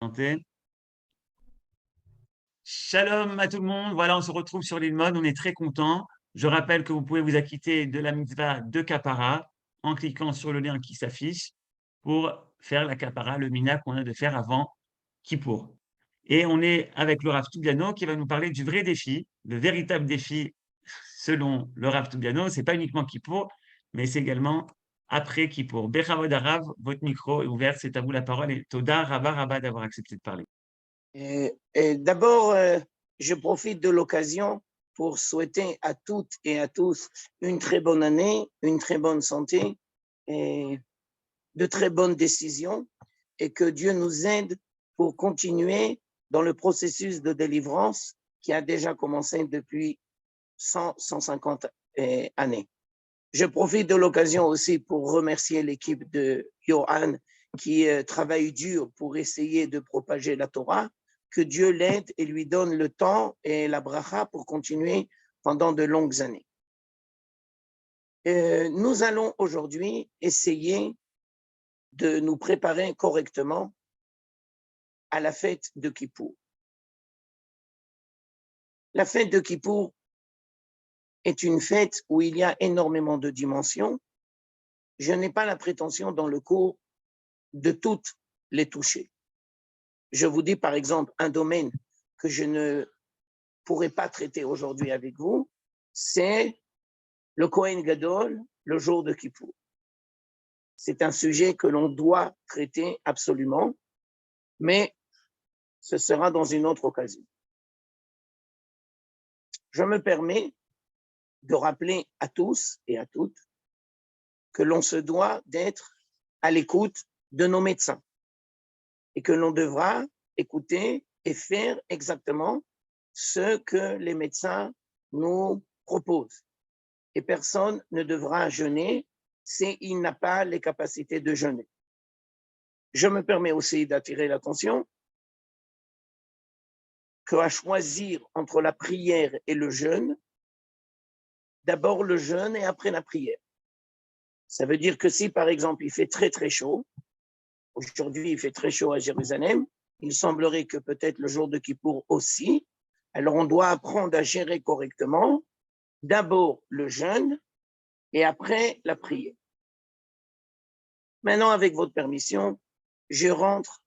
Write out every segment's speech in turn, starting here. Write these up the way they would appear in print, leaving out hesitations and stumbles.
Santé. Shalom à tout le monde. Voilà, on se retrouve sur l'île Mode. On est très content. Je rappelle que vous pouvez vous acquitter de la mitzvah de Kapara en cliquant sur le lien qui s'affiche pour faire la Kapara, le mina qu'on a de faire avant Kippour. Et on est avec le Rav Toubiano qui va nous parler du vrai défi, le véritable défi selon le Rav Toubiano. C'est pas uniquement Kippour, mais c'est également après Kippour. Bechavod Arav, votre micro est ouvert. C'est à vous la parole. Et Toda Rabba Rabba d'avoir accepté de parler. D'abord, je profite de l'occasion pour souhaiter à toutes et à tous une très bonne année, une très bonne santé et de très bonnes décisions et que Dieu nous aide pour continuer dans le processus de délivrance qui a déjà commencé depuis 150 années. Je profite de l'occasion aussi pour remercier l'équipe de Johan qui travaille dur pour essayer de propager la Torah. Que Dieu l'aide et lui donne le temps et la bracha pour continuer pendant de longues années. Nous allons aujourd'hui essayer de nous préparer correctement à la fête de Kippour. La fête de Kippour est une fête où il y a énormément de dimensions. Je n'ai pas la prétention dans le cours de toutes les toucher. Je vous dis par exemple un domaine que je ne pourrai pas traiter aujourd'hui avec vous, c'est le Kohen Gadol, le jour de Kippour. C'est un sujet que l'on doit traiter absolument, mais ce sera dans une autre occasion. Je me permets de rappeler à tous et à toutes que l'on se doit d'être à l'écoute de nos médecins et que l'on devra écouter et faire exactement ce que les médecins nous proposent. Et personne ne devra jeûner s'il n'a pas les capacités de jeûner. Je me permets aussi d'attirer l'attention qu'à choisir entre la prière et le jeûne, d'abord le jeûne et après la prière. Ça veut dire que si, par exemple, il fait très très chaud, aujourd'hui il fait très chaud à Jérusalem, il semblerait que peut-être le jour de Kippour aussi, alors on doit apprendre à gérer correctement d'abord le jeûne et après la prière. Maintenant, avec votre permission, je rentre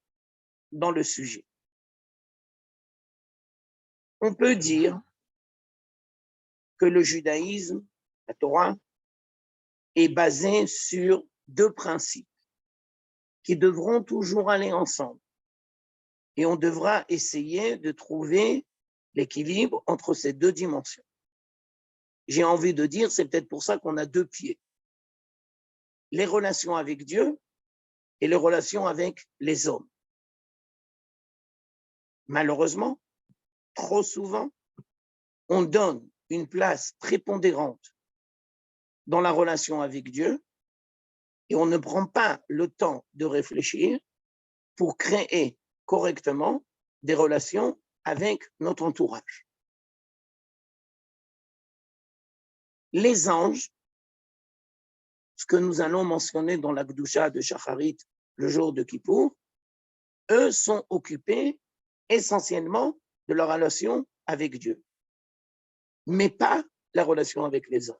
dans le sujet. On peut dire que le judaïsme, la Torah, est basé sur deux principes qui devront toujours aller ensemble. Et on devra essayer de trouver l'équilibre entre ces deux dimensions. J'ai envie de dire, c'est peut-être pour ça qu'on a deux pieds. Les relations avec Dieu et les relations avec les hommes. Malheureusement, trop souvent, on donne une place prépondérante dans la relation avec Dieu et on ne prend pas le temps de réfléchir pour créer correctement des relations avec notre entourage. Les anges, ce que nous allons mentionner dans la Gdusha de Shacharit le jour de Kippour, eux sont occupés essentiellement de leur relation avec Dieu, mais pas la relation avec les hommes.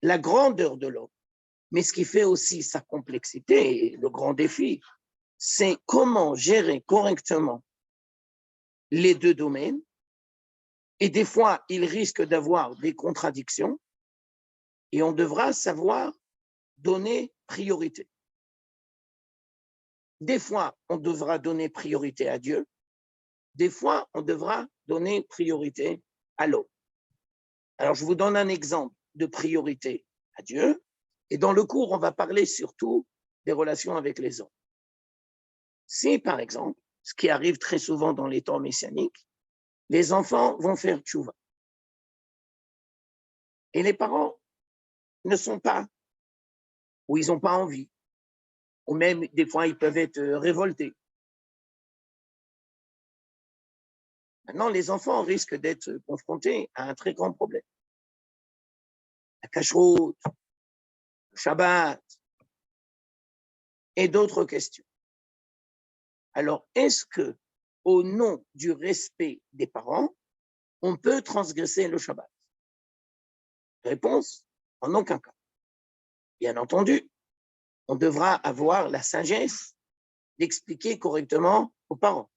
La grandeur de l'homme, mais ce qui fait aussi sa complexité et le grand défi, c'est comment gérer correctement les deux domaines. Et des fois, il risque d'avoir des contradictions et on devra savoir donner priorité. Des fois, on devra donner priorité à Dieu. Des fois, on devra donner priorité à l'homme. Alors, je vous donne un exemple de priorité à Dieu. Et dans le cours, on va parler surtout des relations avec les hommes. Si, par exemple, ce qui arrive très souvent dans les temps messianiques, les enfants vont faire tchouva. Et les parents ne sont pas, ou ils n'ont pas envie, ou même des fois ils peuvent être révoltés. Maintenant, les enfants risquent d'être confrontés à un très grand problème. La cacheroute, le Shabbat et d'autres questions. Alors, est-ce que, au nom du respect des parents, on peut transgresser le Shabbat? Réponse, en aucun cas. Bien entendu, on devra avoir la sagesse d'expliquer correctement aux parents.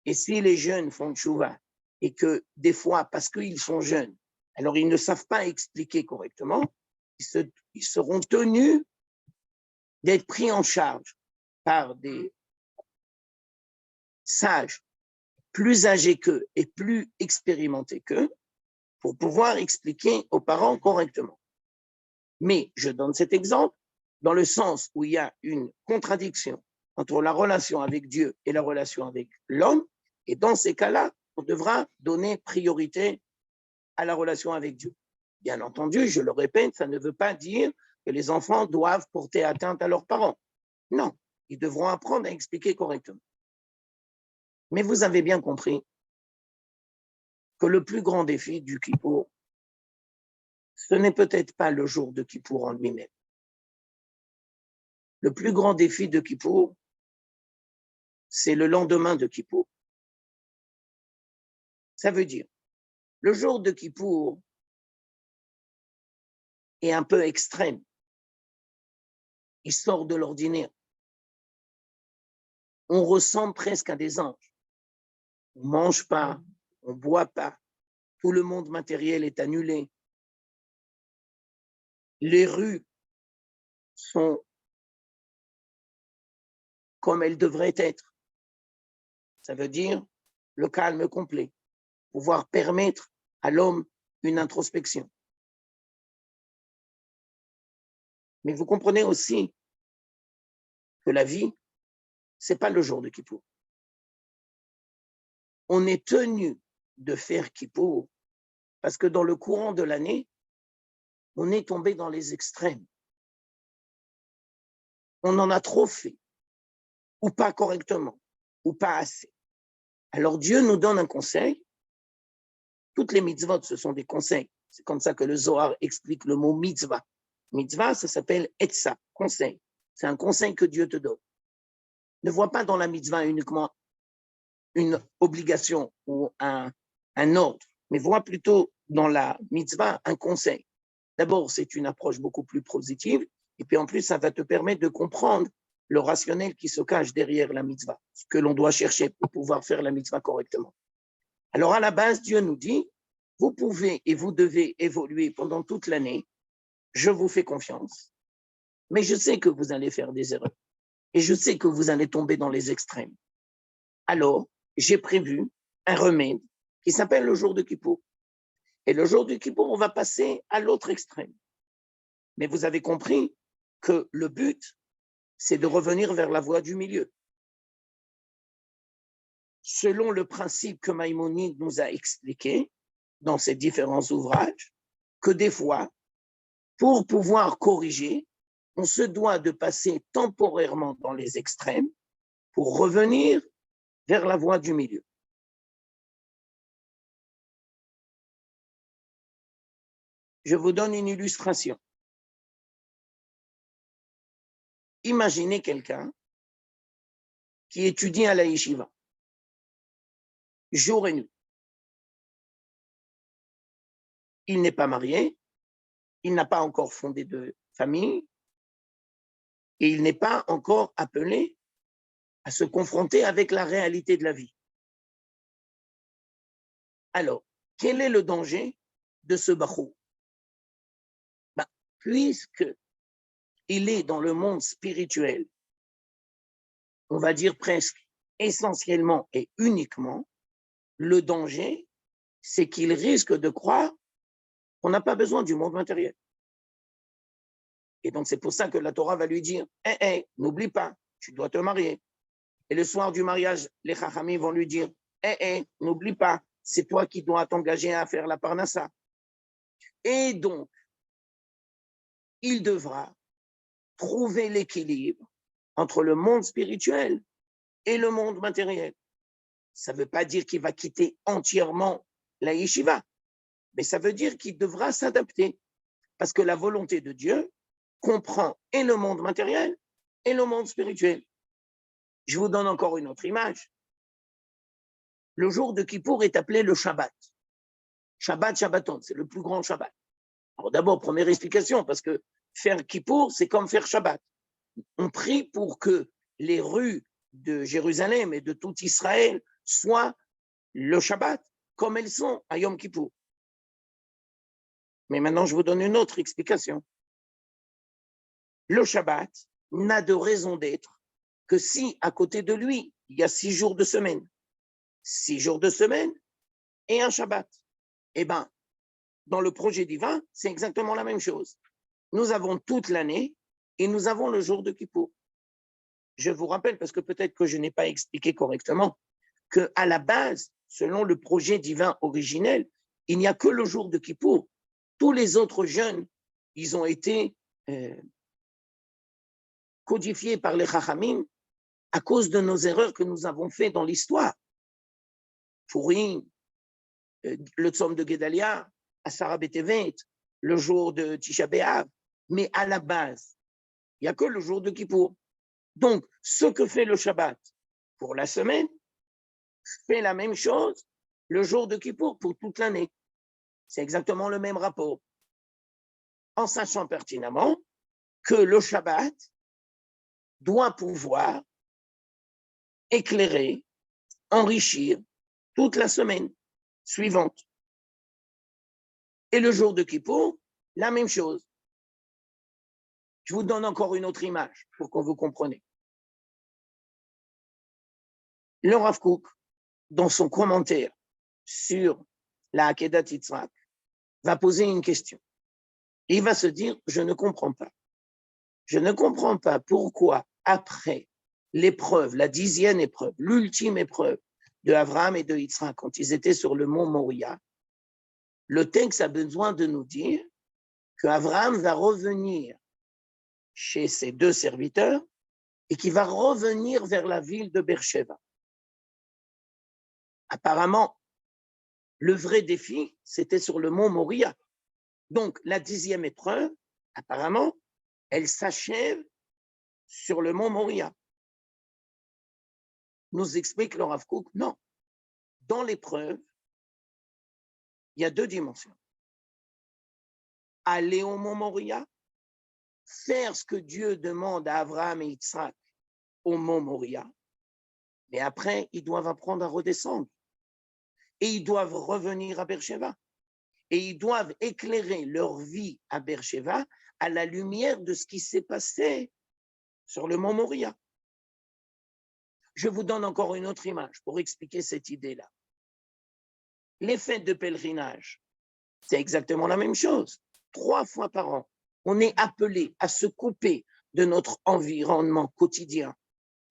Et si les jeunes font tchouva et que des fois, parce qu'ils sont jeunes, alors ils ne savent pas expliquer correctement, ils seront tenus d'être pris en charge par des sages plus âgés qu'eux et plus expérimentés qu'eux pour pouvoir expliquer aux parents correctement. Mais je donne cet exemple dans le sens où il y a une contradiction entre la relation avec Dieu et la relation avec l'homme, et dans ces cas-là, on devra donner priorité à la relation avec Dieu. Bien entendu, je le répète, ça ne veut pas dire que les enfants doivent porter atteinte à leurs parents. Non, ils devront apprendre à expliquer correctement. Mais vous avez bien compris que le plus grand défi du Kippour, ce n'est peut-être pas le jour de Kippour en lui-même. Le plus grand défi de Kippour, c'est le lendemain de Kippour. Ça veut dire, le jour de Kippour est un peu extrême. Il sort de l'ordinaire. On ressemble presque à des anges. On ne mange pas, on ne boit pas. Tout le monde matériel est annulé. Les rues sont comme elles devraient être. Ça veut dire le calme complet, pouvoir permettre à l'homme une introspection. Mais vous comprenez aussi que la vie, ce n'est pas le jour de Kippour. On est tenu de faire Kippour parce que dans le courant de l'année, on est tombé dans les extrêmes. On en a trop fait, ou pas correctement, ou pas assez. Alors Dieu nous donne un conseil. Toutes les mitzvot, ce sont des conseils. C'est comme ça que le Zohar explique le mot mitzvah. Mitzvah, ça s'appelle etza, conseil. C'est un conseil que Dieu te donne. Ne vois pas dans la mitzvah uniquement une obligation ou un ordre, mais vois plutôt dans la mitzvah un conseil. D'abord, c'est une approche beaucoup plus positive, et puis en plus, ça va te permettre de comprendre le rationnel qui se cache derrière la mitzvah, ce que l'on doit chercher pour pouvoir faire la mitzvah correctement. Alors, à la base, Dieu nous dit, vous pouvez et vous devez évoluer pendant toute l'année, je vous fais confiance, mais je sais que vous allez faire des erreurs, et je sais que vous allez tomber dans les extrêmes. Alors, j'ai prévu un remède qui s'appelle le jour de Kippour. Et le jour de Kippour, on va passer à l'autre extrême. Mais vous avez compris que le but, c'est de revenir vers la voie du milieu. Selon le principe que Maïmonide nous a expliqué dans ses différents ouvrages, que des fois, pour pouvoir corriger, on se doit de passer temporairement dans les extrêmes pour revenir vers la voie du milieu. Je vous donne une illustration. Imaginez quelqu'un qui étudie à la yeshiva, jour et nuit. Il n'est pas marié, il n'a pas encore fondé de famille, et il n'est pas encore appelé à se confronter avec la réalité de la vie. Alors, quel est le danger de ce bachou? Puisqu'il est dans le monde spirituel, on va dire presque essentiellement et uniquement, le danger, c'est qu'il risque de croire qu'on n'a pas besoin du monde matériel. Et donc, c'est pour ça que la Torah va lui dire, n'oublie pas, tu dois te marier. Et le soir du mariage, les chachamim vont lui dire, n'oublie pas, c'est toi qui dois t'engager à faire la parnassa. Et donc, il devra trouver l'équilibre entre le monde spirituel et le monde matériel. Ça ne veut pas dire qu'il va quitter entièrement la yeshiva, mais ça veut dire qu'il devra s'adapter, parce que la volonté de Dieu comprend et le monde matériel et le monde spirituel. Je vous donne encore une autre image. Le jour de Kippour est appelé le Shabbat. Shabbat, Shabbaton, c'est le plus grand Shabbat. Alors d'abord, première explication, parce que faire Kippour, c'est comme faire Shabbat. On prie pour que les rues de Jérusalem et de tout Israël soient le Shabbat, comme elles sont à Yom Kippour. Mais maintenant, je vous donne une autre explication. Le Shabbat n'a de raison d'être que si, à côté de lui, il y a 6 jours de semaine. 6 jours de semaine et un Shabbat. Eh bien, dans le projet divin, c'est exactement la même chose. Nous avons toute l'année et nous avons le jour de Kippour. Je vous rappelle, parce que peut-être que je n'ai pas expliqué correctement, qu'à la base, selon le projet divin originel, il n'y a que le jour de Kippour. Tous les autres jeûnes, ils ont été codifiés par les Chachamim à cause de nos erreurs que nous avons faites dans l'histoire. Purim, le Tzom de Gedalia, Asara B'Tevet, le jour de Tisha B'Av. Mais à la base, il n'y a que le jour de Kippour. Donc, ce que fait le Shabbat pour la semaine, fait la même chose le jour de Kippour pour toute l'année. C'est exactement le même rapport. En sachant pertinemment que le Shabbat doit pouvoir éclairer, enrichir toute la semaine suivante. Et le jour de Kippour, la même chose. Je vous donne encore une autre image pour que vous compreniez. Le Rav Kook, dans son commentaire sur la Akedat Yitzhak, va poser une question. Il va se dire, je ne comprends pas. Je ne comprends pas pourquoi, après l'épreuve, la 10e épreuve, l'ultime épreuve de Abraham et de Yitzhak, quand ils étaient sur le mont Moria, le texte a besoin de nous dire qu'Abraham va revenir chez ses 2 serviteurs et qu'il va revenir vers la ville de Beersheba. Apparemment, le vrai défi, c'était sur le mont Moria. Donc, la 10e épreuve, apparemment, elle s'achève sur le mont Moria. Nous explique le Rav Kook, non. Dans l'épreuve, il y a 2 dimensions. Aller au mont Moria, faire ce que Dieu demande à Abraham et Yitzhak au mont Moria, mais après, ils doivent apprendre à redescendre. Et ils doivent revenir à Beersheba. Et ils doivent éclairer leur vie à Beersheba à la lumière de ce qui s'est passé sur le mont Moria. Je vous donne encore une autre image pour expliquer cette idée-là. Les fêtes de pèlerinage, c'est exactement la même chose. 3 fois par an, on est appelé à se couper de notre environnement quotidien,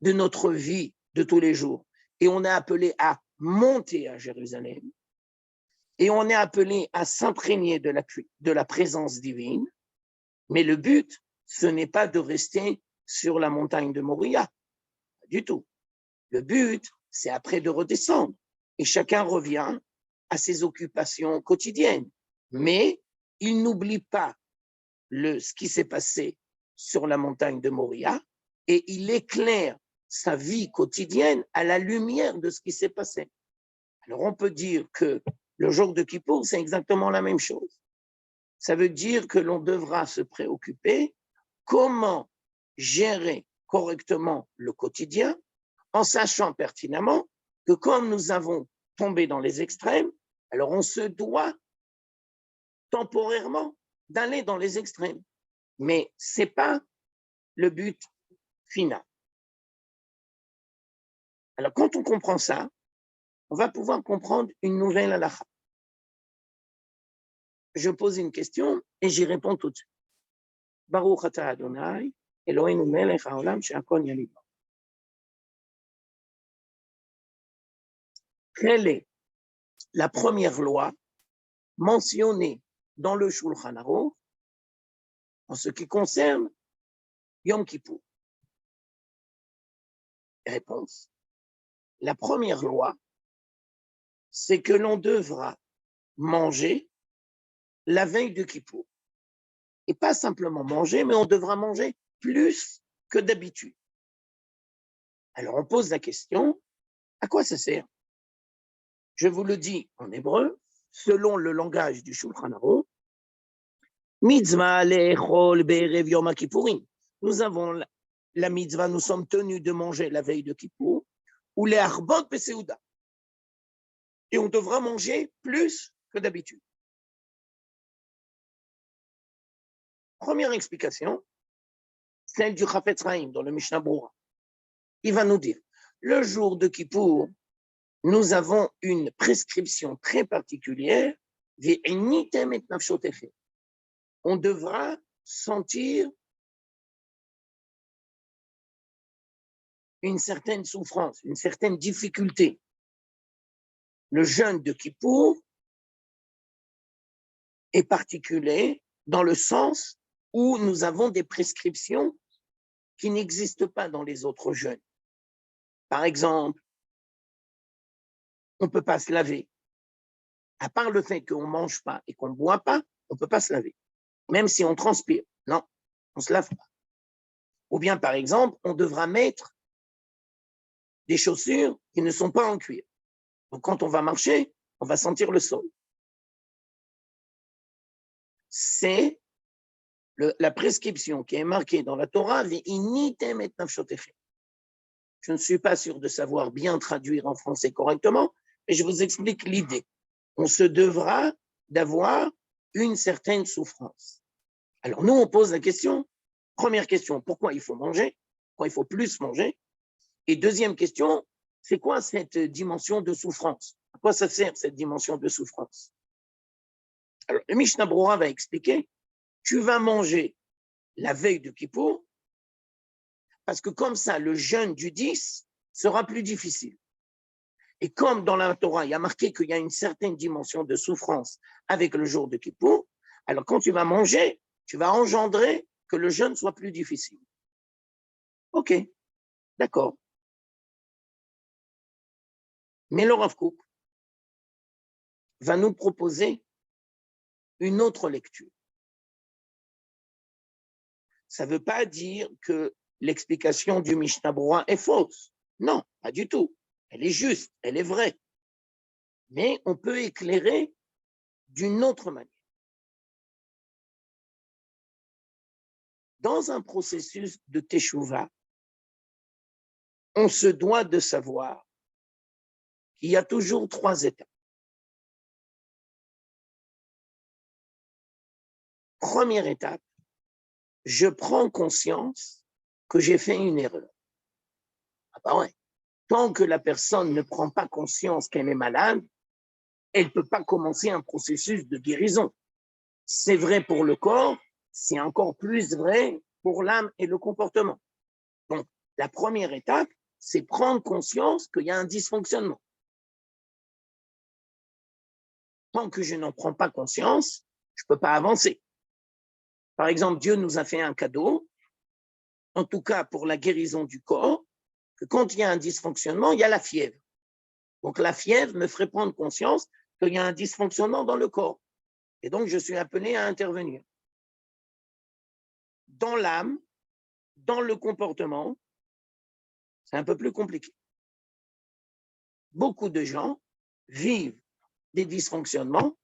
de notre vie de tous les jours. Et on est appelé à monter à Jérusalem. Et on est appelé à s'imprégner de la présence divine. Mais le but, ce n'est pas de rester sur la montagne de Moria. Pas du tout. Le but, c'est après de redescendre. Et chacun revient à ses occupations quotidiennes. Mais il n'oublie pas ce qui s'est passé sur la montagne de Moria et il éclaire sa vie quotidienne à la lumière de ce qui s'est passé. Alors on peut dire que le jour de Kippour, c'est exactement la même chose. Ça veut dire que l'on devra se préoccuper comment gérer correctement le quotidien en sachant pertinemment que comme nous avons tombé dans les extrêmes, alors on se doit temporairement d'aller dans les extrêmes. Mais ce n'est pas le but final. Alors quand on comprend ça, on va pouvoir comprendre une nouvelle halakha. Je pose une question et j'y réponds tout de suite. Baruch atah Adonai, Eloheinu melech haolam she'akol nהיה לדברו. Quelle est la première loi mentionnée dans le Shulchan Aruch en ce qui concerne Yom Kippour? Réponse. La première loi, c'est que l'on devra manger la veille de Kippour. Et pas simplement manger, mais on devra manger plus que d'habitude. Alors on pose la question, à quoi ça sert? Je vous le dis en hébreu, selon le langage du Shulchan Aruch, mitzvah le'echol be'erev yom kippourim. Nous avons la mitzvah, nous sommes tenus de manger la veille de Kippour, ou les arbot peseuda. Et on devra manger plus que d'habitude. Première explication, celle du Chafetz Chaim dans le Mishnah Brura. Il va nous dire, le jour de Kippour, nous avons une prescription très particulière, on devra sentir une certaine souffrance, une certaine difficulté. Le jeûne de Kippour est particulier dans le sens où nous avons des prescriptions qui n'existent pas dans les autres jeûnes. Par exemple, on ne peut pas se laver. À part le fait qu'on ne mange pas et qu'on ne boit pas, on ne peut pas se laver. Même si on transpire. Non, on ne se lave pas. Ou bien, par exemple, on devra mettre des chaussures qui ne sont pas en cuir. Donc, quand on va marcher, on va sentir le sol. C'est la prescription qui est marquée dans la Torah, je ne suis pas sûr de savoir bien traduire en français correctement, mais je vous explique l'idée. On se devra d'avoir une certaine souffrance. Alors, nous, on pose la question, première question, pourquoi il faut manger? Pourquoi il faut plus manger? Et deuxième question, c'est quoi cette dimension de souffrance? À quoi ça sert cette dimension de souffrance? Alors, le Mishnah Brura va expliquer, tu vas manger la veille de Kippour, parce que comme ça, le jeûne du 10 sera plus difficile. Et comme dans la Torah, il y a marqué qu'il y a une certaine dimension de souffrance avec le jour de Kippour, alors quand tu vas manger, tu vas engendrer que le jeûne soit plus difficile. Ok, d'accord. Mais le Rav Kook va nous proposer une autre lecture. Ça ne veut pas dire que l'explication du Mishnah Brura est fausse. Non, pas du tout. Elle est juste, elle est vraie. Mais on peut éclairer d'une autre manière. Dans un processus de Teshuvah, on se doit de savoir qu'il y a toujours 3 étapes. Première étape, je prends conscience que j'ai fait une erreur. Ah bah ouais. Tant que la personne ne prend pas conscience qu'elle est malade, elle ne peut pas commencer un processus de guérison. C'est vrai pour le corps, c'est encore plus vrai pour l'âme et le comportement. Donc, la première étape, c'est prendre conscience qu'il y a un dysfonctionnement. Tant que je n'en prends pas conscience, je ne peux pas avancer. Par exemple, Dieu nous a fait un cadeau, en tout cas pour la guérison du corps, que quand il y a un dysfonctionnement, il y a la fièvre. Donc la fièvre me ferait prendre conscience qu'il y a un dysfonctionnement dans le corps. Et donc je suis appelé à intervenir. Dans l'âme, dans le comportement, c'est un peu plus compliqué. Beaucoup de gens vivent des dysfonctionnements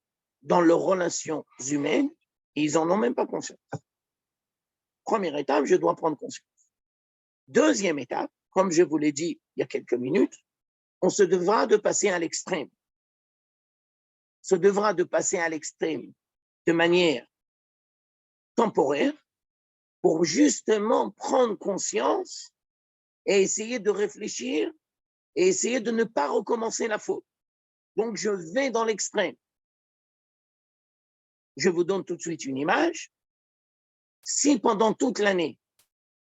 dans leurs relations humaines et ils n'en ont même pas conscience. Première étape, je dois prendre conscience. Deuxième étape, comme je vous l'ai dit il y a quelques minutes, on se devra de passer à l'extrême. Se devra de passer à l'extrême de manière temporaire pour justement prendre conscience et essayer de réfléchir et essayer de ne pas recommencer la faute. Donc, je vais dans l'extrême. Je vous donne tout de suite une image. Si pendant toute l'année,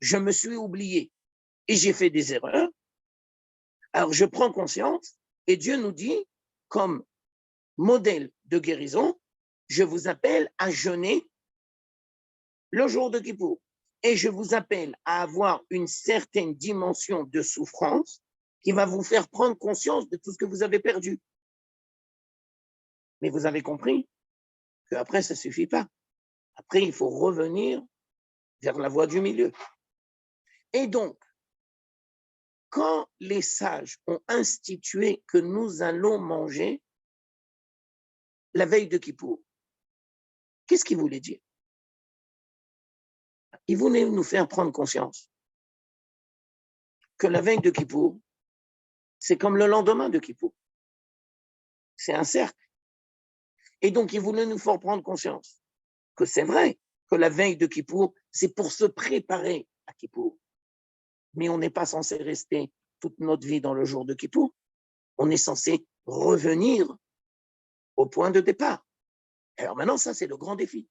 je me suis oublié et j'ai fait des erreurs, alors je prends conscience et Dieu nous dit, comme modèle de guérison, je vous appelle à jeûner le jour de Kippour. Et je vous appelle à avoir une certaine dimension de souffrance qui va vous faire prendre conscience de tout ce que vous avez perdu. Mais vous avez compris qu'après, ça ne suffit pas. Après, il faut revenir vers la voie du milieu. Et donc, quand les sages ont institué que nous allons manger la veille de Kippour, qu'est-ce qu'ils voulaient dire? Ils voulaient nous faire prendre conscience que la veille de Kippour, c'est comme le lendemain de Kippour. C'est un cercle. Et donc, ils voulaient nous faire prendre conscience que c'est vrai que la veille de Kippour, c'est pour se préparer à Kippour. Mais on n'est pas censé rester toute notre vie dans le jour de Kippour. On est censé revenir au point de départ. Alors maintenant, ça, c'est le grand défi.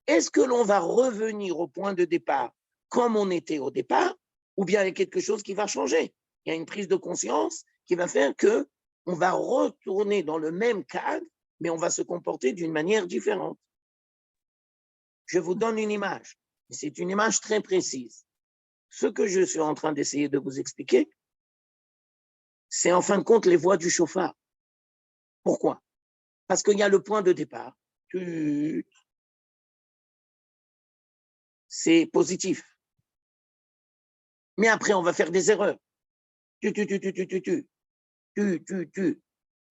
Est-ce que l'on va revenir au point de départ comme on était au départ, ou bien il y a quelque chose qui va changer? Il y a une prise de conscience qui va faire que on va retourner dans le même cadre, mais on va se comporter d'une manière différente. Je vous donne une image, et c'est une image très précise. Ce que je suis en train d'essayer de vous expliquer, c'est en fin de compte les voies du chauffard. Pourquoi? Parce qu'il y a le point de départ. C'est positif. Mais après, on va faire des erreurs. On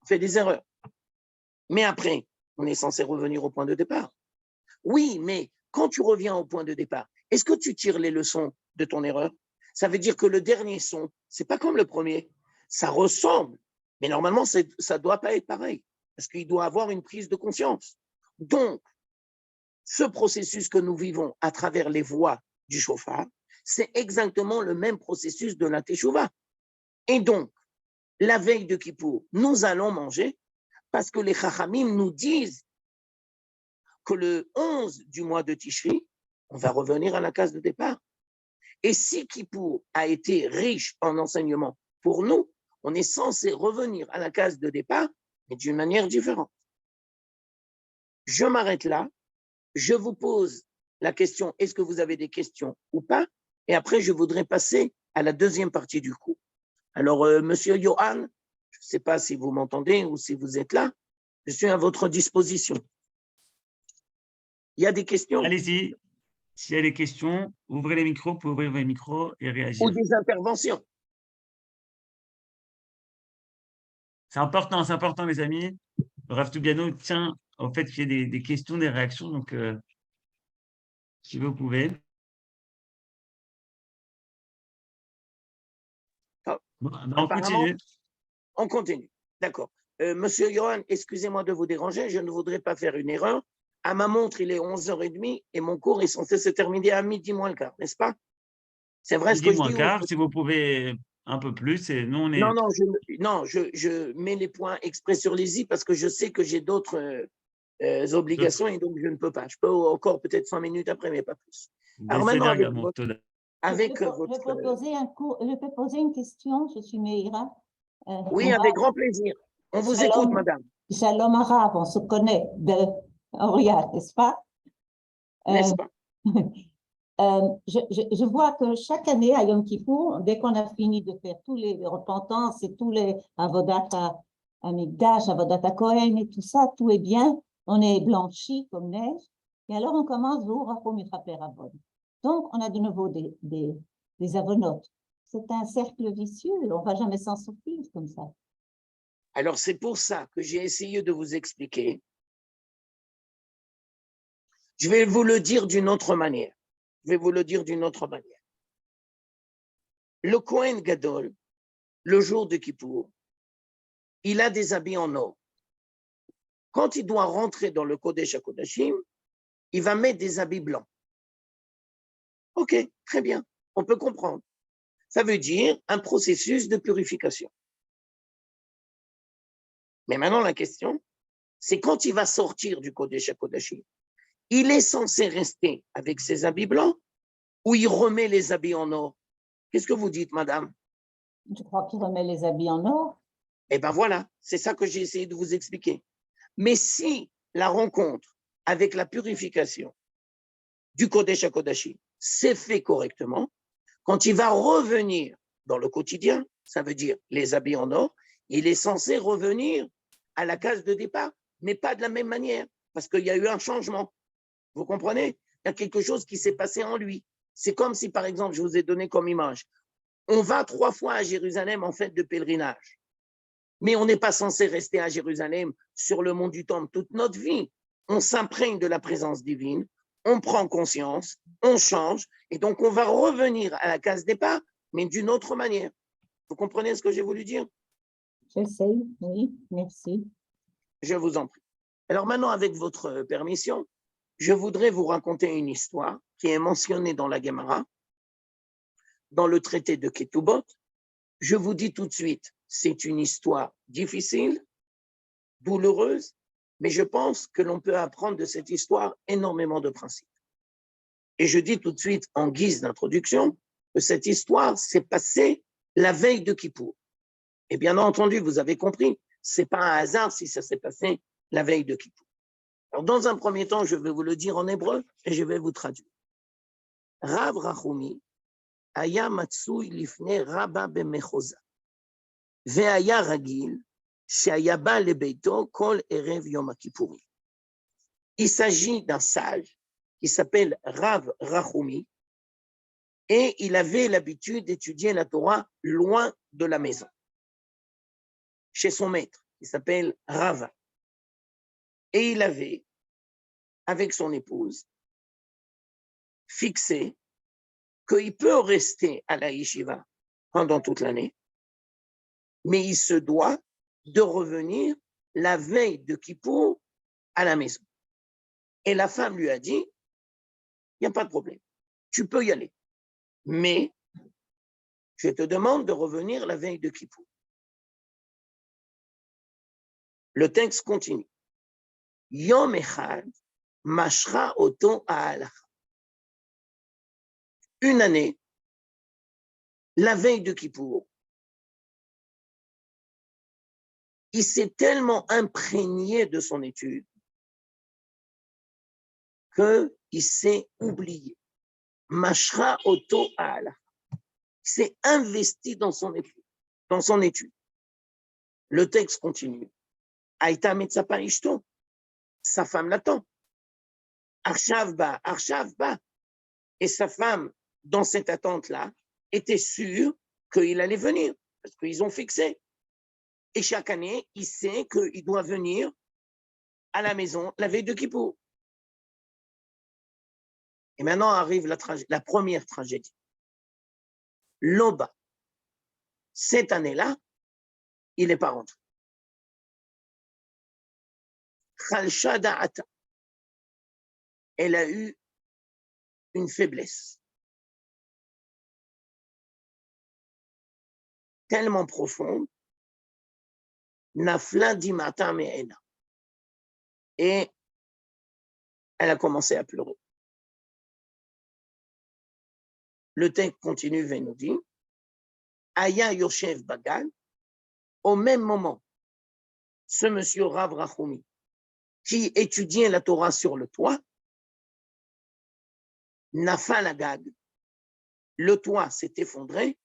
fait des erreurs. Mais après, on est censé revenir au point de départ. Oui, mais quand tu reviens au point de départ, est-ce que tu tires les leçons de ton erreur? Ça veut dire que le dernier son, c'est pas comme le premier. Ça ressemble, mais normalement, ça ne doit pas être pareil, parce qu'il doit avoir une prise de conscience. Donc, ce processus que nous vivons à travers les voies du chauffard, c'est exactement le même processus de la teshuva. Et donc, la veille de Kippour, nous allons manger parce que les Chachamim nous disent que le 11 du mois de Tishri, on va revenir à la case de départ. Et si Kippour a été riche en enseignements pour nous, on est censé revenir à la case de départ, mais d'une manière différente. Je m'arrête là. Je vous pose la question, est-ce que vous avez des questions ou pas? Et après, je voudrais passer à la deuxième partie du cours. Alors, Monsieur Johan, je ne sais pas si vous m'entendez ou si vous êtes là, je suis à votre disposition. Il y a des questions? Allez-y. S'il y a des questions, ouvrez les micros, vous pouvez ouvrir les micros et réagir. Ou des interventions? C'est important, les amis. Le Rav Toubiano tient au fait qu'il y ait des questions, des réactions. Donc, si vous pouvez. Bon, on continue. On continue. D'accord. Monsieur Johan, excusez-moi de vous déranger, je ne voudrais pas faire une erreur. À ma montre, il est 11h30 et mon cours est censé se terminer à midi moins le quart, n'est-ce pas? C'est vrai ce que je dis? Quart, si vous pouvez un peu plus. Et nous, on est... Non, je mets les points exprès sur les i parce que je sais que j'ai d'autres obligations et donc je ne peux pas. Je peux encore peut-être 5 minutes après, mais pas plus. Alors maintenant, je peux poser une question, je suis Meira. Oui, avec grand plaisir. On vous écoute, madame. Shalom Arabe, on se connaît de Oriat, n'est-ce pas? N'est-ce pas? Je vois que chaque année à Yom Kippour, dès qu'on a fini de faire tous les repentances et tous les Avodat Hamikdash, Avodat Kohen et tout ça, tout est bien, on est blanchi comme neige, et alors on commence V'Oracho Michaper Avon. Donc on a de nouveau des avonotes. C'est un cercle vicieux, on ne va jamais s'en sortir comme ça. Alors c'est pour ça que j'ai essayé de vous expliquer. Je vais vous le dire d'une autre manière. Le Kohen Gadol, le jour de Kippour, il a des habits en or. Quand il doit rentrer dans le Kodesh HaKodashim, il va mettre des habits blancs. Ok, très bien, on peut comprendre. Ça veut dire un processus de purification. Mais maintenant, la question, c'est quand il va sortir du Kodesh HaKodashim, il est censé rester avec ses habits blancs ou il remet les habits en or? Qu'est-ce que vous dites, madame? Je crois qu'il remet les habits en or. Eh bien voilà, c'est ça que j'ai essayé de vous expliquer. Mais si la rencontre avec la purification du Kodesh HaKodashim s'est fait correctement, quand il va revenir dans le quotidien, ça veut dire les habits en or, il est censé revenir à la case de départ, mais pas de la même manière, parce qu'il y a eu un changement. Vous comprenez? Il y a quelque chose qui s'est passé en lui. C'est comme si, par exemple, je vous ai donné comme image, On va 3 fois à Jérusalem en fête de pèlerinage. Mais on n'est pas censé rester à Jérusalem sur le mont du Temple toute notre vie. On s'imprègne de la présence divine, on prend conscience, on change, et donc on va revenir à la case départ, mais d'une autre manière. Vous comprenez ce que j'ai voulu dire? J'essaie, oui, merci. Je vous en prie. Alors maintenant, avec votre permission, je voudrais vous raconter une histoire qui est mentionnée dans la Gemara, dans le traité de Ketubot. Je vous dis tout de suite, c'est une histoire difficile, douloureuse, mais je pense que l'on peut apprendre de cette histoire énormément de principes. Et je dis tout de suite, en guise d'introduction, que cette histoire s'est passée la veille de Kippour. Et bien entendu, vous avez compris, ce n'est pas un hasard si ça s'est passé la veille de Kippour. Alors, dans un premier temps, je vais vous le dire en hébreu et je vais vous traduire. Rav Rachumi, aya matsui lifne rabba bemechoza, ve'aya ragil, she'aya ba lebeito kol erev yom kippourim. Il s'agit d'un sage qui s'appelle Rav Rachumi et il avait l'habitude d'étudier la Torah loin de la maison, chez son maître, qui s'appelle Rava. Et il avait, avec son épouse, fixé qu'il peut rester à la yeshiva pendant toute l'année, mais il se doit de revenir la veille de Kippour à la maison. Et la femme lui a dit, il n'y a pas de problème, tu peux y aller, mais je te demande de revenir la veille de Kippour. Le texte continue. Yom echad mashra oto ha'alacha. Une année, la veille de Kippour, il s'est tellement imprégné de son étude qu'il s'est oublié. Mashra oto ha'alacha. Il s'est investi dans son étude. Le texte continue. Aïta metzapa ishto. Sa femme l'attend. Arshav ba. Et sa femme, dans cette attente-là, était sûre qu'il allait venir, parce qu'ils ont fixé. Et chaque année, il sait qu'il doit venir à la maison la veille de Kippour. Et maintenant arrive la première tragédie. Loba, cette année-là, il n'est pas rentré. Khalsha da'ata. Elle a eu une faiblesse tellement profonde, nafla dimata me'ena. Et elle a commencé à pleurer. Le texte continue et nous dit, Aya Yoshev Bagal, au même moment, ce monsieur Rav Rachumi, qui étudiait la Torah sur le toit, Nafal Agag, le toit s'est effondré,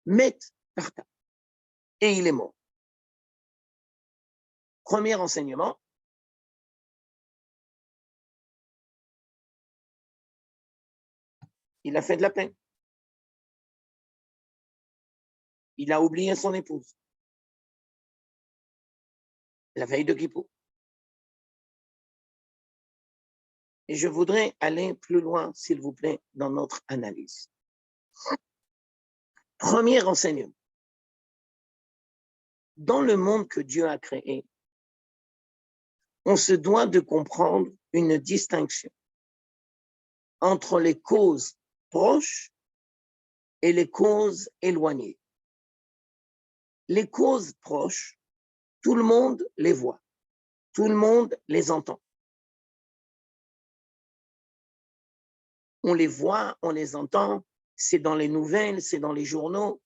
Met Tarta, et il est mort. Premier enseignement, il a fait de la peine. Il a oublié son épouse. La veille de Kippour. Et je voudrais aller plus loin, s'il vous plaît, dans notre analyse. Premier enseignement. Dans le monde que Dieu a créé, on se doit de comprendre une distinction entre les causes proches et les causes éloignées. Les causes proches, tout le monde les voit, tout le monde les entend. On les voit, on les entend, c'est dans les nouvelles, c'est dans les journaux,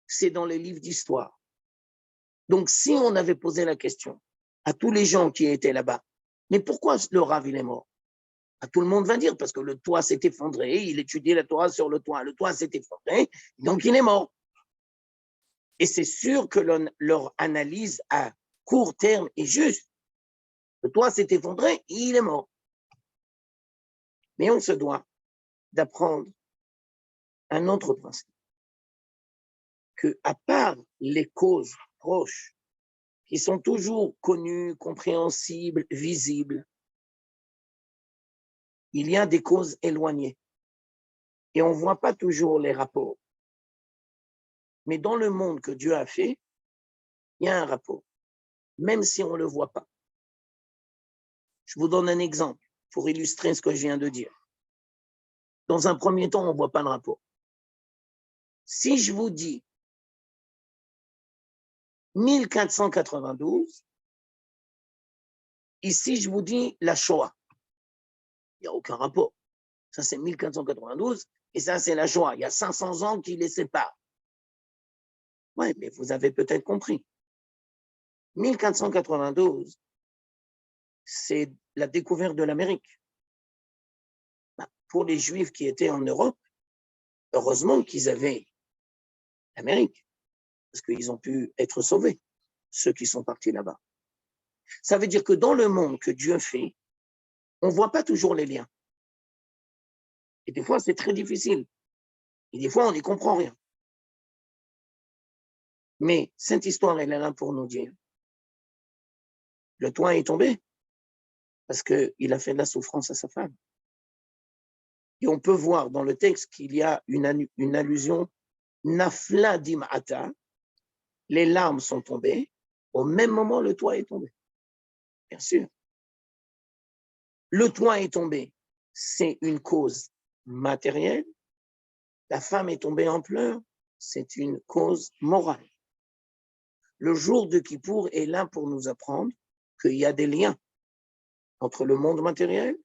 c'est dans les livres d'histoire. Donc, si on avait posé la question à tous les gens qui étaient là-bas, mais pourquoi le Rav, il est mort? Tout le monde va dire, parce que le toit s'est effondré, il étudiait la Torah sur le toit s'est effondré, donc il est mort. Et c'est sûr que leur analyse à court terme est juste. Le toit s'est effondré et il est mort. Mais on se doit d'apprendre un autre principe. que, à part les causes proches, qui sont toujours connues, compréhensibles, visibles, il y a des causes éloignées. Et on ne voit pas toujours les rapports. Mais dans le monde que Dieu a fait, il y a un rapport, même si on ne le voit pas. Je vous donne un exemple pour illustrer ce que je viens de dire. Dans un premier temps, on ne voit pas le rapport. Si je vous dis 1492, ici je vous dis la Shoah, il n'y a aucun rapport. Ça c'est 1492 et ça c'est la Shoah. Il y a 500 ans qui les séparent. Oui, mais vous avez peut-être compris. 1492, c'est la découverte de l'Amérique. Pour les Juifs qui étaient en Europe, heureusement qu'ils avaient l'Amérique, parce qu'ils ont pu être sauvés, ceux qui sont partis là-bas. Ça veut dire que dans le monde que Dieu fait, on ne voit pas toujours les liens. Et des fois, c'est très difficile. Et des fois, on n'y comprend rien. Mais cette histoire, elle est là pour nous dire, le toit est tombé parce qu'il a fait de la souffrance à sa femme. Et on peut voir dans le texte qu'il y a une allusion, Nafla dim'ata, les larmes sont tombées, au même moment, le toit est tombé. Bien sûr. Le toit est tombé, c'est une cause matérielle. La femme est tombée en pleurs, c'est une cause morale. Le jour de Kippour est là pour nous apprendre qu'il y a des liens entre le monde matériel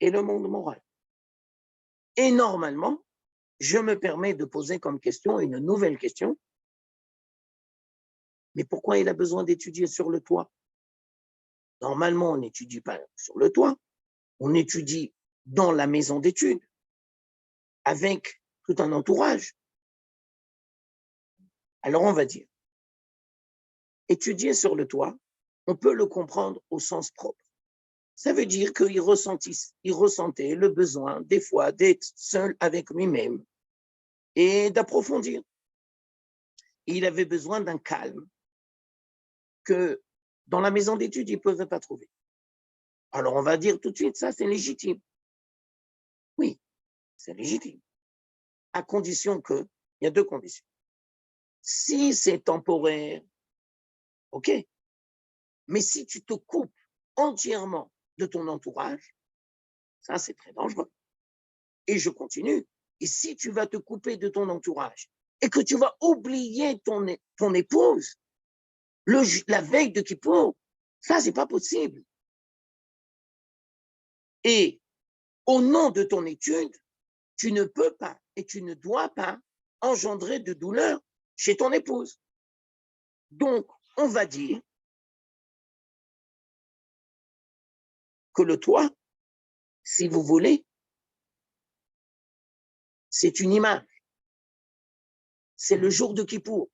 et le monde moral. Et normalement, je me permets de poser comme question une nouvelle question. Mais pourquoi il a besoin d'étudier sur le toit? Normalement, on n'étudie pas sur le toit, on étudie dans la maison d'études, avec tout un entourage. Alors on va dire, étudier sur le toit, on peut le comprendre au sens propre. Ça veut dire qu'il ressentait le besoin, des fois, d'être seul avec lui-même et d'approfondir. Il avait besoin d'un calme que dans la maison d'études, il ne pouvait pas trouver. Alors on va dire tout de suite, ça c'est légitime. Oui, c'est légitime. À condition que, il y a deux conditions. Si c'est temporaire, ok. Mais si tu te coupes entièrement de ton entourage, ça c'est très dangereux. Et je continue. Et si tu vas te couper de ton entourage et que tu vas oublier ton épouse, la veille de Kippour, ça c'est pas possible. Et au nom de ton étude, tu ne peux pas et tu ne dois pas engendrer de douleur chez ton épouse. Donc, on va dire que le toit, si vous voulez, c'est une image. C'est le jour de Kippour.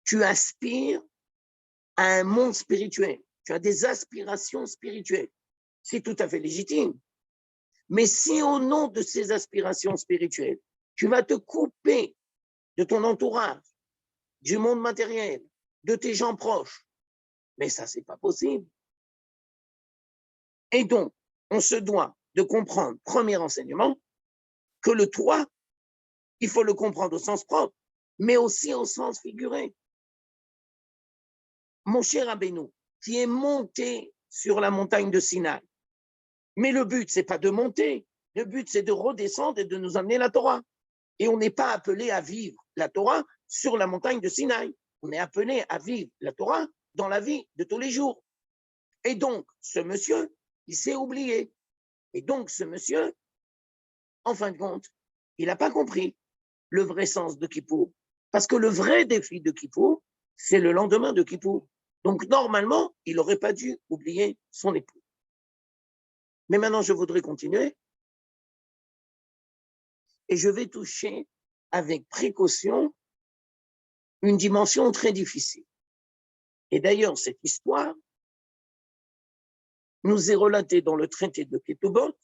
Tu aspires à un monde spirituel. Tu as des aspirations spirituelles. C'est tout à fait légitime. Mais si au nom de ces aspirations spirituelles, tu vas te couper de ton entourage, du monde matériel, de tes gens proches, mais ça, c'est pas possible. Et donc, on se doit de comprendre, premier enseignement, que le toit, il faut le comprendre au sens propre, mais aussi au sens figuré. Mon cher Rabbeinu, qui est monté sur la montagne de Sinaï, mais le but, c'est pas de monter, le but, c'est de redescendre et de nous amener la Torah. Et on n'est pas appelé à vivre la Torah sur la montagne de Sinaï. On est appelé à vivre la Torah dans la vie de tous les jours. Et donc, ce monsieur, il s'est oublié. Et donc, ce monsieur, en fin de compte, il n'a pas compris le vrai sens de Kippour. Parce que le vrai défi de Kippour, c'est le lendemain de Kippour. Donc, normalement, il n'aurait pas dû oublier son époux. Mais maintenant, je voudrais continuer. Et je vais toucher avec précaution une dimension très difficile. Et d'ailleurs, cette histoire nous est relatée dans le traité de Ketubot.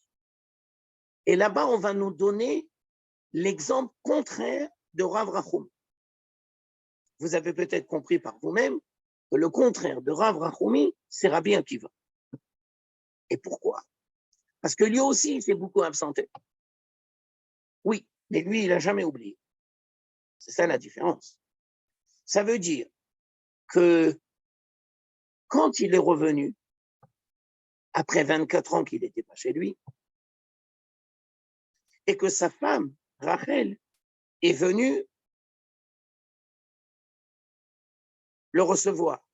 Et là-bas, on va nous donner l'exemple contraire de Rav Rachoumi. Vous avez peut-être compris par vous-même que le contraire de Rav Rachoumi, c'est Rabbi Akiva. Et pourquoi? Parce que lui aussi, il s'est beaucoup absenté. Oui, mais lui, il n'a jamais oublié. C'est ça la différence. Ça veut dire que quand il est revenu, après 24 ans qu'il n'était pas chez lui, et que sa femme, Rachel, est venue le recevoir.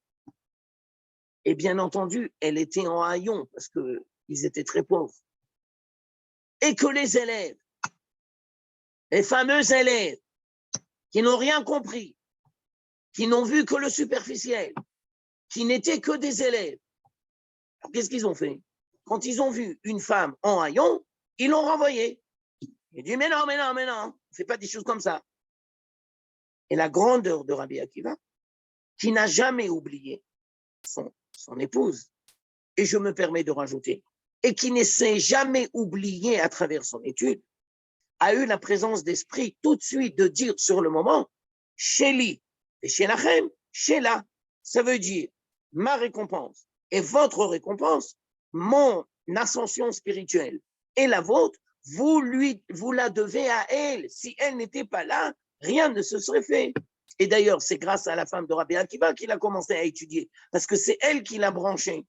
Et bien entendu, elle était en haillons parce qu'ils étaient très pauvres. Et que les élèves, les fameux élèves, qui n'ont rien compris, qui n'ont vu que le superficiel, qui n'étaient que des élèves. Alors qu'est-ce qu'ils ont fait? Quand ils ont vu une femme en haillons, ils l'ont renvoyée. Ils ont dit, mais non, on ne fait pas des choses comme ça. Et la grandeur de Rabbi Akiva, qui n'a jamais oublié son épouse, et je me permets de rajouter, et qui ne s'est jamais oublié à travers son étude, a eu la présence d'esprit tout de suite de dire sur le moment, Sheli et Shelachem, Shela, ça veut dire ma récompense et votre récompense, mon ascension spirituelle et la vôtre, vous la devez à elle. Si elle n'était pas là, rien ne se serait fait. Et d'ailleurs, c'est grâce à la femme de Rabbi Akiva qu'il a commencé à étudier, parce que c'est elle qui l'a branché.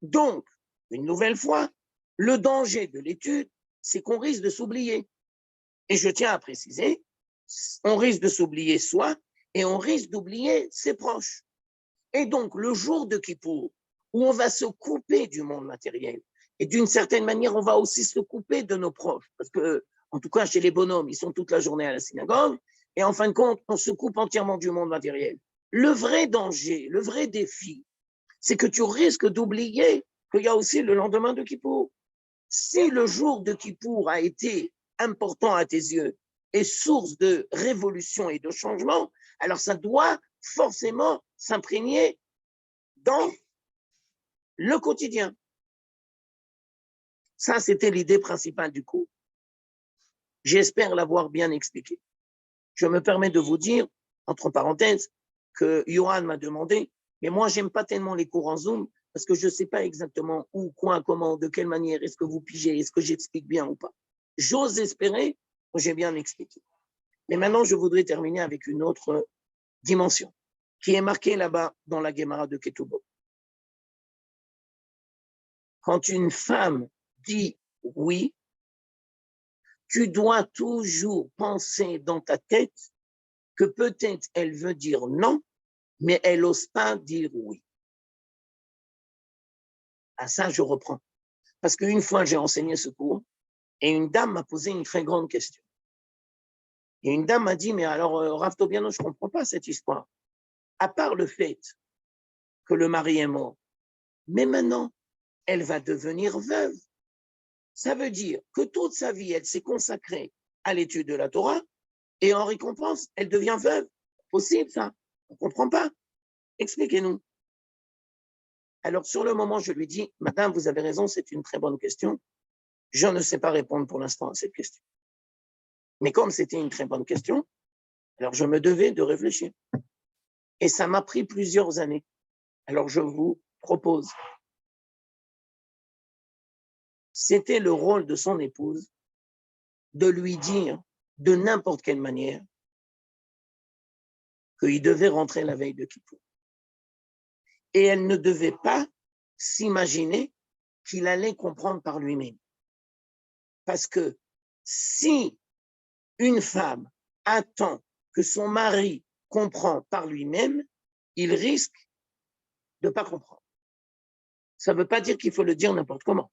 Donc, une nouvelle fois, le danger de l'étude, c'est qu'on risque de s'oublier. Et je tiens à préciser, on risque de s'oublier soi et on risque d'oublier ses proches. Et donc, le jour de Kippour, où on va se couper du monde matériel, et d'une certaine manière, on va aussi se couper de nos proches, parce que, en tout cas, chez les bonhommes, ils sont toute la journée à la synagogue, et en fin de compte, on se coupe entièrement du monde matériel. Le vrai danger, le vrai défi, c'est que tu risques d'oublier qu'il y a aussi le lendemain de Kippour. Si le jour de Kippour a été important à tes yeux et source de révolution et de changement, alors ça doit forcément s'imprégner dans le quotidien. Ça, c'était l'idée principale du cours. J'espère l'avoir bien expliqué. Je me permets de vous dire, entre parenthèses, que Johan m'a demandé, mais moi, j'aime pas tellement les cours en Zoom parce que je ne sais pas exactement où, quoi, comment, de quelle manière, est-ce que vous pigez, est-ce que j'explique bien ou pas. J'ose espérer que j'ai bien expliqué. Mais maintenant, je voudrais terminer avec une autre dimension qui est marquée là-bas dans la Gemara de Ketubot. Quand une femme dit oui, tu dois toujours penser dans ta tête que peut-être elle veut dire non, mais elle n'ose pas dire oui. À ça, je reprends. Parce qu'une fois, j'ai enseigné ce cours et une dame m'a posé une très grande question. Et une dame m'a dit, mais alors, Rav Tobiano, je ne comprends pas cette histoire. À part le fait que le mari est mort, mais maintenant, elle va devenir veuve. Ça veut dire que toute sa vie, elle s'est consacrée à l'étude de la Torah et en récompense, elle devient veuve. Possible ça? On ne comprend pas. Expliquez-nous. Alors, sur le moment, je lui dis, madame, vous avez raison, c'est une très bonne question. Je ne sais pas répondre pour l'instant à cette question. Mais comme c'était une très bonne question, alors je me devais de réfléchir. Et ça m'a pris plusieurs années. Alors, je vous propose. C'était le rôle de son épouse de lui dire de n'importe quelle manière qu'il devait rentrer la veille de Kippour. Et elle ne devait pas s'imaginer qu'il allait comprendre par lui-même. Parce que si une femme attend que son mari comprenne par lui-même, il risque de ne pas comprendre. Ça ne veut pas dire qu'il faut le dire n'importe comment.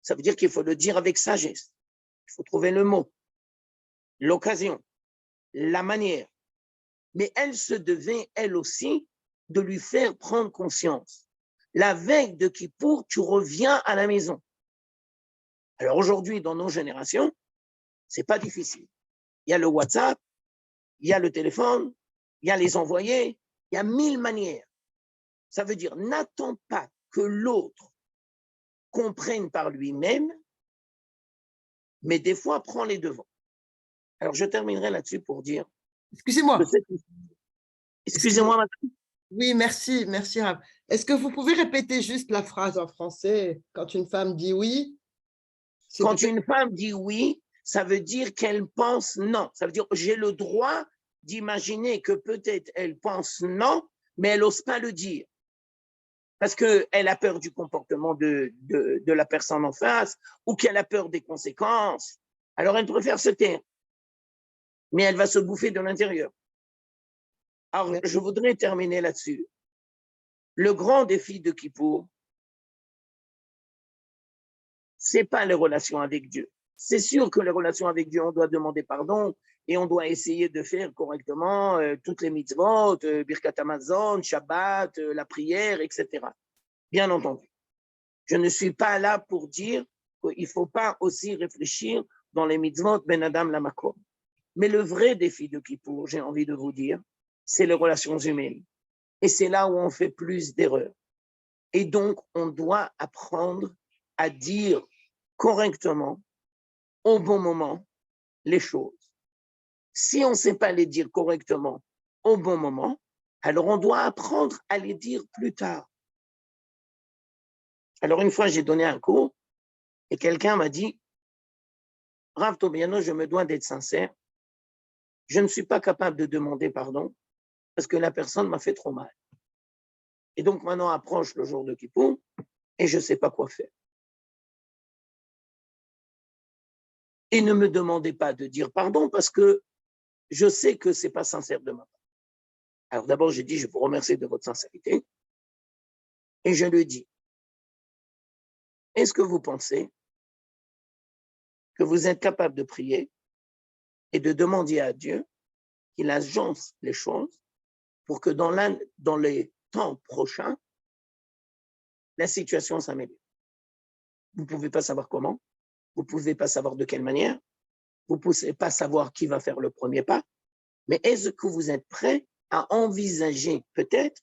Ça veut dire qu'il faut le dire avec sagesse. Il faut trouver le mot, l'occasion, la manière. Mais elle se devait, elle aussi, de lui faire prendre conscience. La veille de Kippour, tu reviens à la maison. Alors aujourd'hui, dans nos générations, ce n'est pas difficile. Il y a le WhatsApp, il y a le téléphone, il y a les envoyés, il y a 1000 manières. Ça veut dire, n'attends pas que l'autre comprenne par lui-même, mais des fois, prends les devants. Alors, je terminerai là-dessus pour dire Excusez-moi. Excusez-moi, madame. Oui, merci, Rav. Est-ce que vous pouvez répéter juste la phrase en français quand une femme dit oui? Quand une femme dit oui, ça veut dire qu'elle pense non. Ça veut dire j'ai le droit d'imaginer que peut-être elle pense non, mais elle n'ose pas le dire. Parce qu'elle a peur du comportement de la personne en face ou qu'elle a peur des conséquences. Alors, elle préfère se taire. Mais elle va se bouffer de l'intérieur. Alors, je voudrais terminer là-dessus. Le grand défi de Kippour, ce n'est pas les relations avec Dieu. C'est sûr que les relations avec Dieu, on doit demander pardon et on doit essayer de faire correctement toutes les mitzvot, Birkat Hamazon, Shabbat, la prière, etc. Bien entendu. Je ne suis pas là pour dire qu'il ne faut pas aussi réfléchir dans les mitzvot Ben Adam Lamakom. Mais le vrai défi de Kippour, j'ai envie de vous dire, c'est les relations humaines. Et c'est là où on fait plus d'erreurs. Et donc, on doit apprendre à dire correctement, au bon moment, les choses. Si on ne sait pas les dire correctement au bon moment, alors on doit apprendre à les dire plus tard. Alors, une fois, j'ai donné un cours et quelqu'un m'a dit, Rav Tobiano, je me dois d'être sincère. Je ne suis pas capable de demander pardon parce que la personne m'a fait trop mal. Et donc, maintenant approche le jour de Kippour et je ne sais pas quoi faire. Et ne me demandez pas de dire pardon parce que je sais que ce n'est pas sincère de ma part. Alors d'abord, j'ai dit, je vous remercie de votre sincérité. Et je lui dis, est-ce que vous pensez que vous êtes capable de prier et de demander à Dieu qu'il agence les choses pour que dans les temps prochains, la situation s'améliore? Vous ne pouvez pas savoir comment, vous ne pouvez pas savoir de quelle manière, vous ne pouvez pas savoir qui va faire le premier pas, mais est-ce que vous êtes prêt à envisager peut-être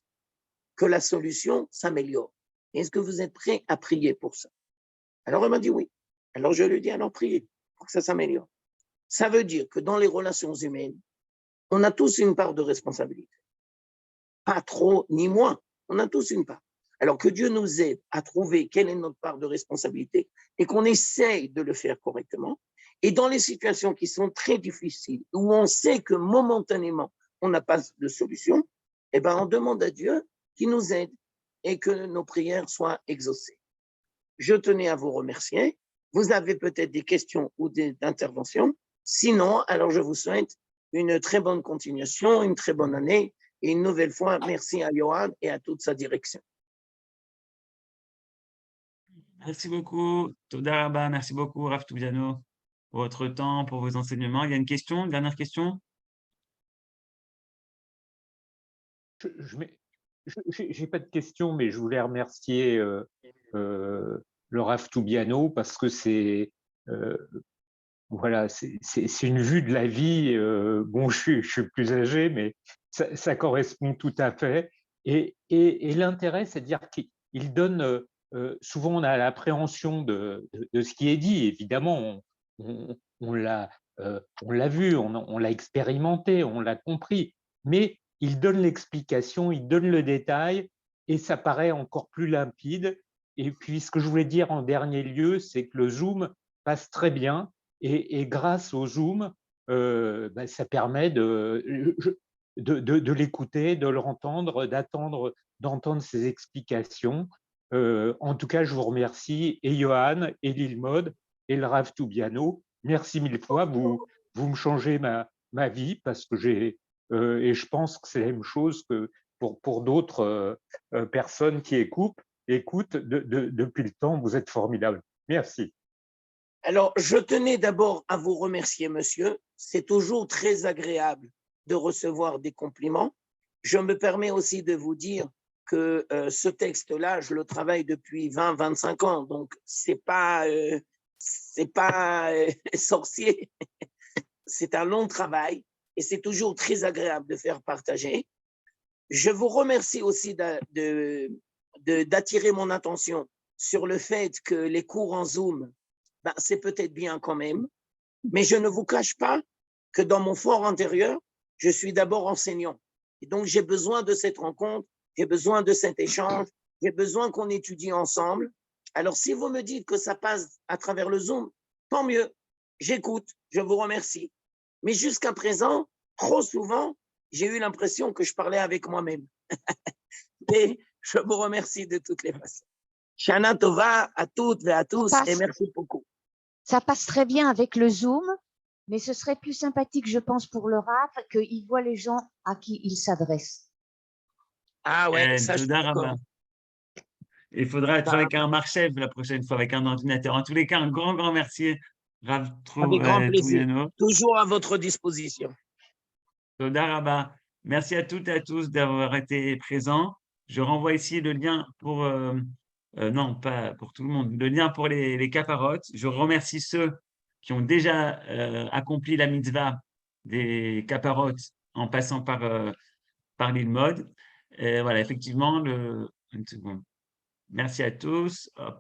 que la solution s'améliore? Est-ce que vous êtes prêt à prier pour ça? Alors, elle m'a dit oui. Alors, je lui ai dit, alors priez pour que ça s'améliore. Ça veut dire que dans les relations humaines, on a tous une part de responsabilité. Pas trop ni moins, on a tous une part. Alors que Dieu nous aide à trouver quelle est notre part de responsabilité et qu'on essaye de le faire correctement. Et dans les situations qui sont très difficiles, où on sait que momentanément, on n'a pas de solution, eh ben, on demande à Dieu qu'il nous aide et que nos prières soient exaucées. Je tenais à vous remercier. Vous avez peut-être des questions ou des interventions. Sinon, alors je vous souhaite une très bonne continuation, une très bonne année. Et une nouvelle fois, merci à Yohan et à toute sa direction. Merci beaucoup. Toda Rabba. Merci beaucoup, Rav Tobiano, pour votre temps, pour vos enseignements. Il y a une question, une dernière question? Je n'ai pas de question, mais je voulais remercier le Rav Tobiano parce que c'est voilà, c'est une vue de la vie. Bon, je suis plus âgé, mais ça correspond tout à fait. Et l'intérêt, c'est de dire qu'il donne. Souvent, on a l'appréhension de ce qui est dit. Évidemment, on l'a vu, on l'a expérimenté, on l'a compris. Mais il donne l'explication, il donne le détail, et ça paraît encore plus limpide. Et puis, ce que je voulais dire en dernier lieu, c'est que le Zoom passe très bien. Et grâce au Zoom, ça permet de l'écouter, de le entendre, d'entendre ses explications. En tout cas, je vous remercie, et Yohan, et Lilmod, et le Rav Tobiano. Merci mille fois, vous me changez ma vie, parce que et je pense que c'est la même chose que pour d'autres personnes qui écoutent depuis le temps. Vous êtes formidables. Merci. Alors, je tenais d'abord à vous remercier, monsieur. C'est toujours très agréable de recevoir des compliments. Je me permets aussi de vous dire que ce texte-là, je le travaille depuis 20-25 ans, donc c'est pas sorcier. C'est un long travail et c'est toujours très agréable de faire partager. Je vous remercie aussi d'attirer mon attention sur le fait que les cours en Zoom, c'est peut-être bien quand même, mais je ne vous cache pas que dans mon fort intérieur, je suis d'abord enseignant. Et donc, j'ai besoin de cette rencontre, j'ai besoin de cet échange, j'ai besoin qu'on étudie ensemble. Alors, si vous me dites que ça passe à travers le Zoom, tant mieux. J'écoute, je vous remercie. Mais jusqu'à présent, trop souvent, j'ai eu l'impression que je parlais avec moi-même. Et je vous remercie de toutes les façons. Shana Tova à toutes et à tous et merci beaucoup. Ça passe très bien avec le Zoom, mais ce serait plus sympathique, je pense, pour le RAF qu'il voit les gens à qui il s'adresse. Ah ouais, ça je suis d'accord. Il faudra être avec un marchef la prochaine fois, avec un ordinateur. En tous les cas, un grand merci, Rav Avec grand plaisir. Toubiano. Toujours à votre disposition. Toda Rabba. Merci à toutes et à tous d'avoir été présents. Je renvoie ici le lien pour, non, pas pour tout le monde, le lien pour les caparotes. Je remercie ceux qui ont déjà accompli la mitzvah des caparotes en passant par l'Ilmod. Voilà, effectivement, une seconde. Merci à tous. Hop.